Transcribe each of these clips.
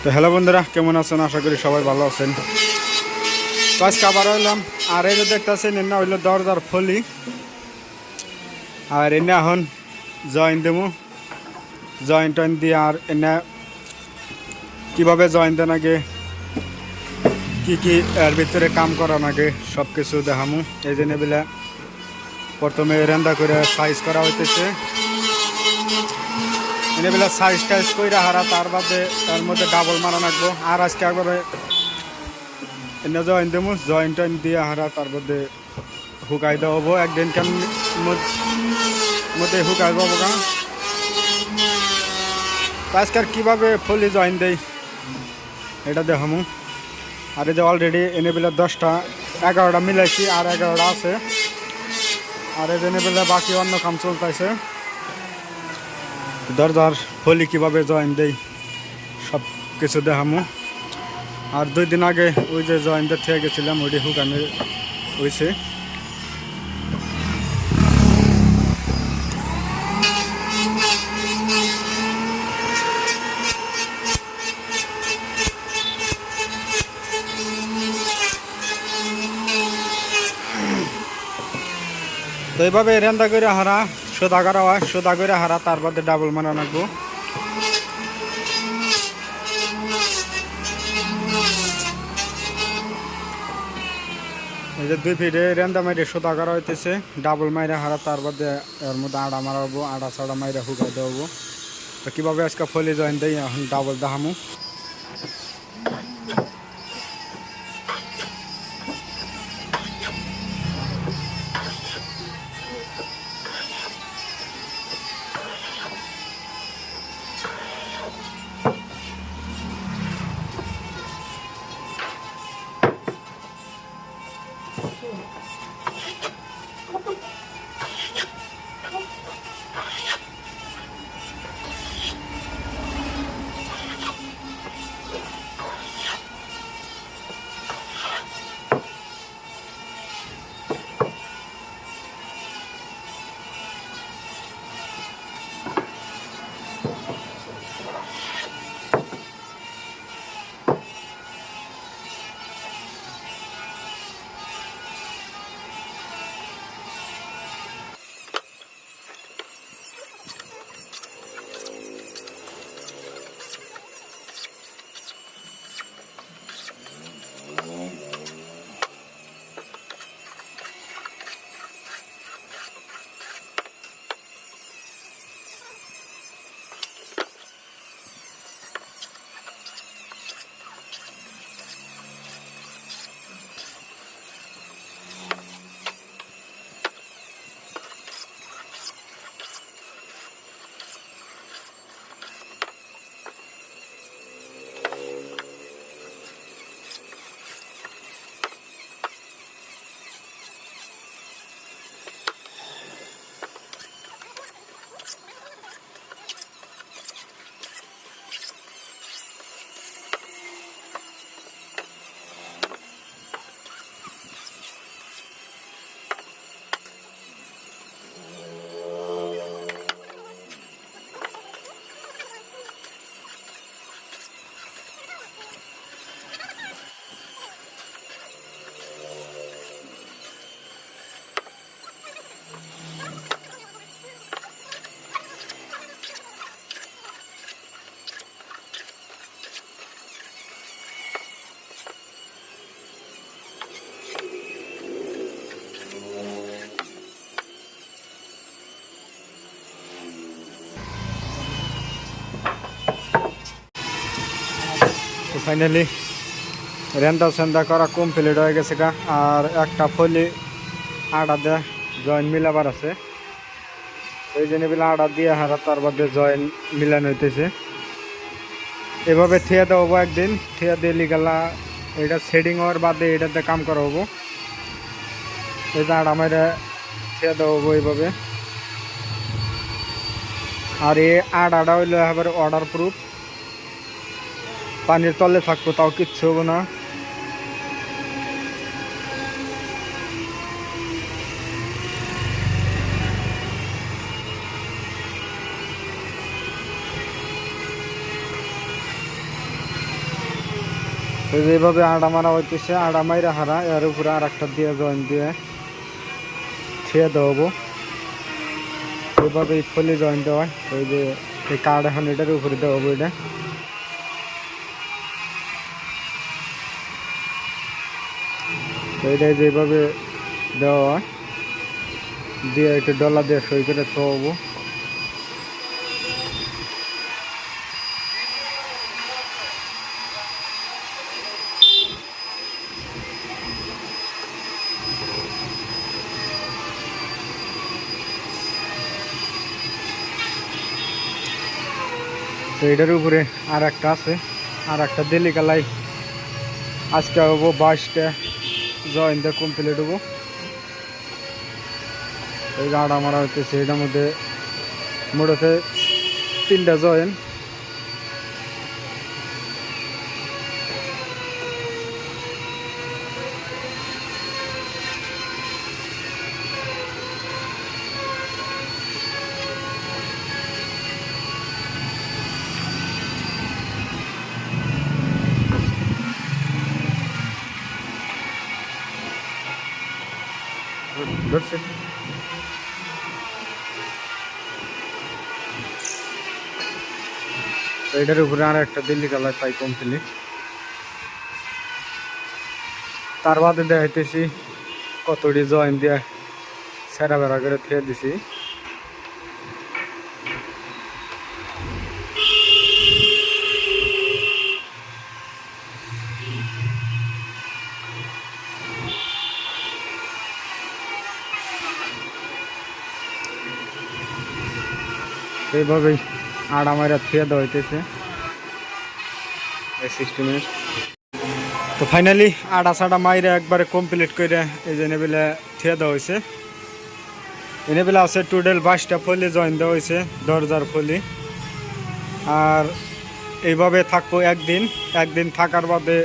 তো হ্যালো বন্ধুরা, কেমন আছেন? আশা করি সবাই ভালো আছেন। তো আজকে আবার হইলাম, আর এই যে দেখতেছেন এনে হইলো দরজার ফলি, আর এনে এখন জয়েন দেবো। জয়েন টয়েন দিয়ে আর এনে কীভাবে জয়েন দেন আগে, কি কি এর ভিতরে কাম করা আগে সব কিছু দেখামু। এই জন্য বেলা প্রথমে রেন্দা করে সাইজ করা হইতেছে। এনে বেলা সাইজ টাইজ করে হারা, তার বাদে তার মধ্যে ডাবল মারা রাখবো। আর আজকে একবারে এনে জয়েন দেবো, জয়েন টয়েন দিয়ে হারা তার মধ্যে হুকাই দেওয়া হবো। একদিন কেন মধ্যে হুকাই দেবো গা। আজকাল কীভাবে ফলি জয়েন দেয় এটা দেখামু। আর এই যে অলরেডি এনে বেলা 10টা 11টা মিলাইছি, আর 11টা আছে। আর এই এনে বেলা বাকি অন্য কাম চলতেছে। দরজার ফলি কীভাবে জয়েন দেয় সব কিছু দেখামু। আর 2 দিন আগে ওই যে জয়েন দিয়ে থেকে গেছিলাম, ওইটি হুকানো হয়েছে। তো এইভাবে রেন্দা করে হারা সোদা করা হয়, সোদা করে হারা তার বাদে ডাবল মারা রাখবো। এই যে 2 ফিটে রেন্দা মাইরে সোদা করা হইতেছে, ডাবল মাইরে হারা তার বাদে এর মধ্যে আড়া মারা হবো, আড়া ছাড়া মাইরে হুকাই দেবো। তো কীভাবে আজকে ফলি জয়েন দেয় এখন ডাবল দেখামু। তো ফাইনালি রেন্দা সেন্দা করা কমপ্লিট হয়ে গেছে গা। আর একটা ফলি আড়া দেয়া জয়েন মিলাবার আছে, ওই জন্য বেলা আড়া দিয়ে হারা তার বাদে জয়েন মিলান হইতেছে। এভাবে থিয়া দেওয়া হবো, একদিন থিয়া দিয়ে লিগালা এটা সেডিং হওয়ার বাদে এটাতে কাম করা হবো। এই যে আড়া মাইরা থিয়া দেওয়া হবো এইভাবে। আর এই আড়াটা হইলো এবার অর্ডার প্রুফ, পানির তলে থাকবো তাও কিচ্ছু হবো না। তো যেভাবে আড়া মারা হইতেছে, আড়া মাইরা হারা এর উপরে আর একটা দিয়ে জয়েন দিয়ে ছেয়ে দেবো। এইভাবে ফলি জয়েন দেওয়া হয়। ওই যে এই কার্ড এখন এটার উপরে দেবো এটা। তো এটাই যেভাবে দেওয়া হয়, দিয়ে একটু ডলা দিয়ে সই করে থবো। তো এটার উপরে আর একটা আছে, আর একটা দিল্লি কালাই আজকে হবো 22টা জয়েন দিয়ে কমপ্লিট হবো। এই যে আড়া মারা হইতেছে, এটার মধ্যে মোটাতে 3টা জয়েন। ধরছে এটার উপরে আর একটা দিল্লি কালার পাই কমপ্লিট। তার বাদে দেখাইতেছি কতটি জয়েন দিয়ে সেরা বেড়া করে থিয়ে দিছি। এইভাবেই আড়া মাইরা থিয়ে দেওয়া হইতেছে এই সিস্টেমে। তো ফাইনালি আড়া সাড়া মাইরা একবারে কমপ্লিট করে এই যে নেবেলে থিয়ে দেওয়া হয়েছে। এনেবেলা আছে টোটাল 22টা ফলি জয়েন দেওয়া হয়েছে, দরজার ফলি। আর এইভাবে থাকবো একদিন থাকার বাদে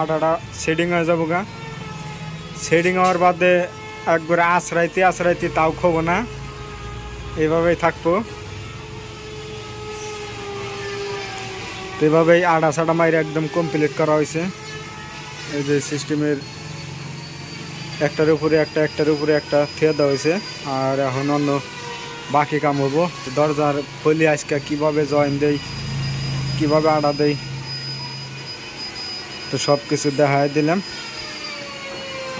আড়াটা শেডিং হয়ে যাবো গা। শেডিং হওয়ার বাদে একবারে আশ্রাইতে তাও খাবো না, এইভাবেই থাকবো। তো এইভাবেই আড়া সাড়া মাইরে একদম কমপ্লিট করা হয়েছে। এই যে সিস্টেমের একটার উপরে একটা থিয়ে দেওয়া হয়েছে। আর এখন অন্য বাকি কাম হবো, দরজার ফলি আজকে কীভাবে জয়েন দেই, কীভাবে আড়া দেই, তো সব কিছু দেখাই দিলাম।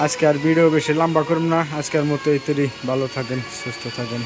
আজকে আর ভিডিও বেশি লম্বা করব না, আজকের মতো এই তৈরি। ভালো থাকেন, সুস্থ থাকেন।